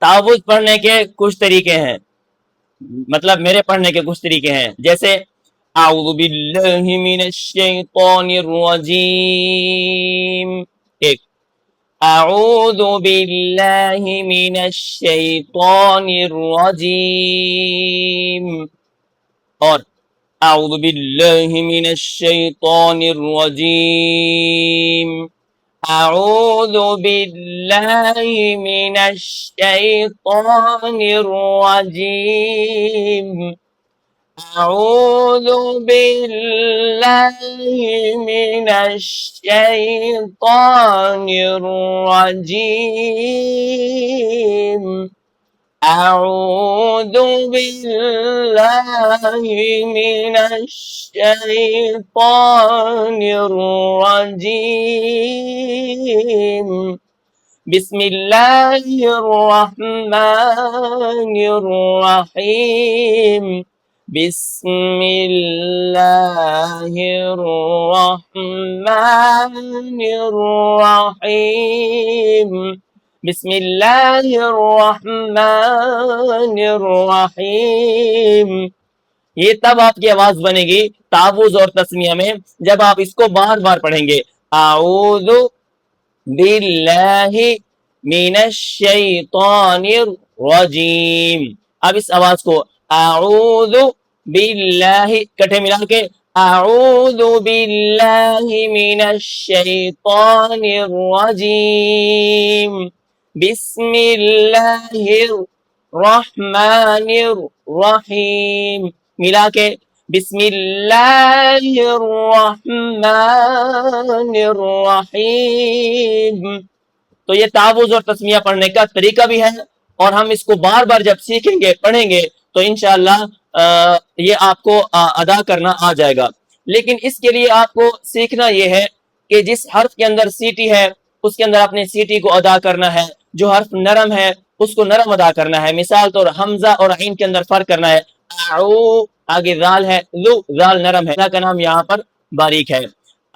तावुज़ पढ़ने के कुछ तरीके हैं, मतलब मेरे पढ़ने के कुछ तरीके हैं, जैसे आऊज़ु बिल्लाहि मिनश शैतानिर रजीम, एक अऊज़ु बिल्लाहि मिनश शैतानिर रजीम, और अऊज़ु बिल्लाहि मिनश शैतानिर रजीम, अऊज़ु बिल्लाहि मिनश शैतानिर रजीम, अऊज़ु बिल्लाहि मिनश शैतानिर रजीम, अऊज़ु बिल्लाहि मिनश शैतानिर रजीम, बिस्मिल्लाहिर रहमानिर रहीम, बिस्मिल्लाहिर रहमानिर रहीम, बिस्मिल्लाहिर रहमानिर रहीम। ये तब आपकी आवाज बनेगी तावुज और तस्मिया में जब आप इसको बार बार पढ़ेंगे, आऊज़ु बिल्लाहि मिनश शैतानिर रजीम। अब इस आवाज को आऊज़ु बिल्लाहि इकट्ठे मिला के, आऊज़ु बिल्लाहि मिनश शैतानिर रजीम, बिस्मिल्लाहिर रहमानिर रहीम, मिला के बिस्मिल्लाहिर रहमानिर रहीम। तो ये तावुज और तस्मिया पढ़ने का तरीका भी है, और हम इसको बार बार जब सीखेंगे पढ़ेंगे तो इंशाअल्लाह ये आपको अदा करना आ जाएगा। लेकिन इसके लिए आपको सीखना ये है कि जिस हर्फ के अंदर सीटी है उसके अंदर अपने सीटी को अदा करना है, जो हर्फ नरम है उसको नरम अदा करना है। मिसाल तौर हमजा और आइन के अंदर फर्क करना है, आऊ आगे जाल है, लू जाल नरम है, का नाम यहाँ पर बारीक है।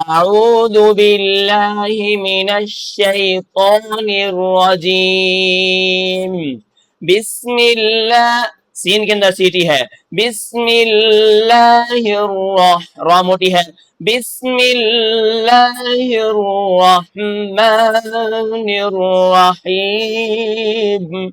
अऊज़ु बिल्लाहि मिनश शैतानिर रजीम, बिस्मिल्लाह, सीन के अंदर सीटी है, बिस्मिल्लाहिर रा मोटी है, बिस्मिल्लाहिर रहमानिर रहीम,